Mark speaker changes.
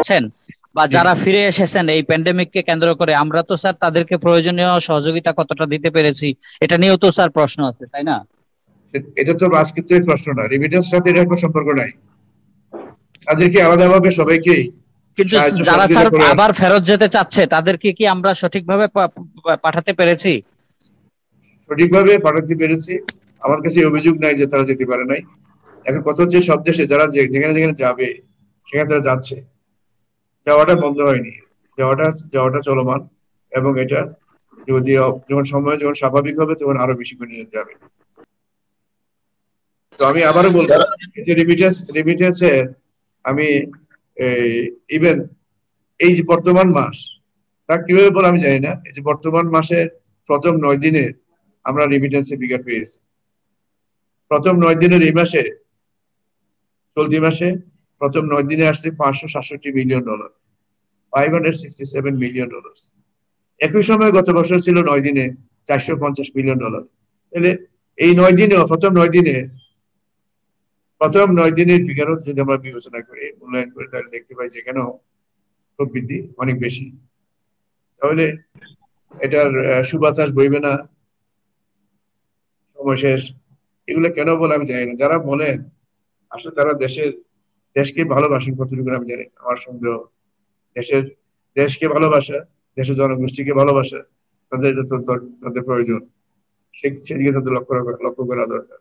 Speaker 1: যাচ্ছেন বা
Speaker 2: জি।
Speaker 1: যারা ফিরে এসেছেন এই প্যান্ডেমিককে কেন্দ্র করে, আমরা তো স্যার তাদেরকে প্রয়োজনীয় সহযোগিতা কতটা দিতে পেরেছি এটা নিয়েও তো স্যার প্রশ্ন আছে, তাই না?
Speaker 2: এটা তো রাজনীতির প্রশ্ন না, রেমিটেন্স সাথে এর কোনো সম্পর্ক নাই। তাদেরকে আলাদাভাবে সবাইকেই
Speaker 1: কিন্তু
Speaker 2: সাহায্য
Speaker 1: যারা
Speaker 2: সহযোগিতা
Speaker 1: স্যার
Speaker 2: করে
Speaker 1: আবার ফেরত যেতে চাচ্ছে তাদেরকে কি আমরা সঠিকভাবে পাঠাতে পেরেছি?
Speaker 2: সঠিকভাবে পাঠাতে পেরেছি। আমার কাছে এই অভিযোগ নাই যে তারা যেতে পারে নাই। এখন কথা হচ্ছে সব দেশে যারা যেখানে যেখানে যাবে সেখানে তারা যাচ্ছে, যাওয়াটা বন্ধ হয়নি, যাওয়াটা যাওয়াটা চলমান। এবং এটা যদি যখন সময় যখন স্বাভাবিক হবে তখন আরো বেশি করে নিয়ে যাবে। তো আমি আবারও বলবো
Speaker 3: স্যার,
Speaker 2: যে রেমিটেন্সের আমি ইভেন এই যে বর্তমান মাস, তা কিভাবে বলে আমি জানি না, এই যে বর্তমান মাসের প্রথম 9 দিনে আমরা রেমিটেন্সের ফিগার পেয়েছি। প্রথম 9 দিনের এই মাসে, চলতি মাসে প্রথম 9 দিনে আসছে $567 মিলিয়ন, $567 মিলিয়ন। একই সময় গত বছর ছিল 9 দিনে $450 মিলিয়ন। তাহলে এই 9 দিনে, প্রথম 9 দিনের ফিগারও যদি আমরা বিবেচনা করি, মূল্যায়ন করি, তাহলে দেখতে পাই যে এখানেও প্রবৃদ্ধি অনেক বেশি। তাহলে এটার সুবাতাস বইবে না, সময় শেষ, এগুলো কেন বলে আমি জানি না। যারা বলেন আসলে তারা দেশকে ভালোবাসেন কতটুকু আমি জানি না। আমার সন্দেহ, দেশের দেশকে ভালোবাসা, দেশের জনগোষ্ঠীকে ভালোবাসা তাদের যত তাদের প্রয়োজন, সেদিকে তাদের লক্ষ্য করা দরকার।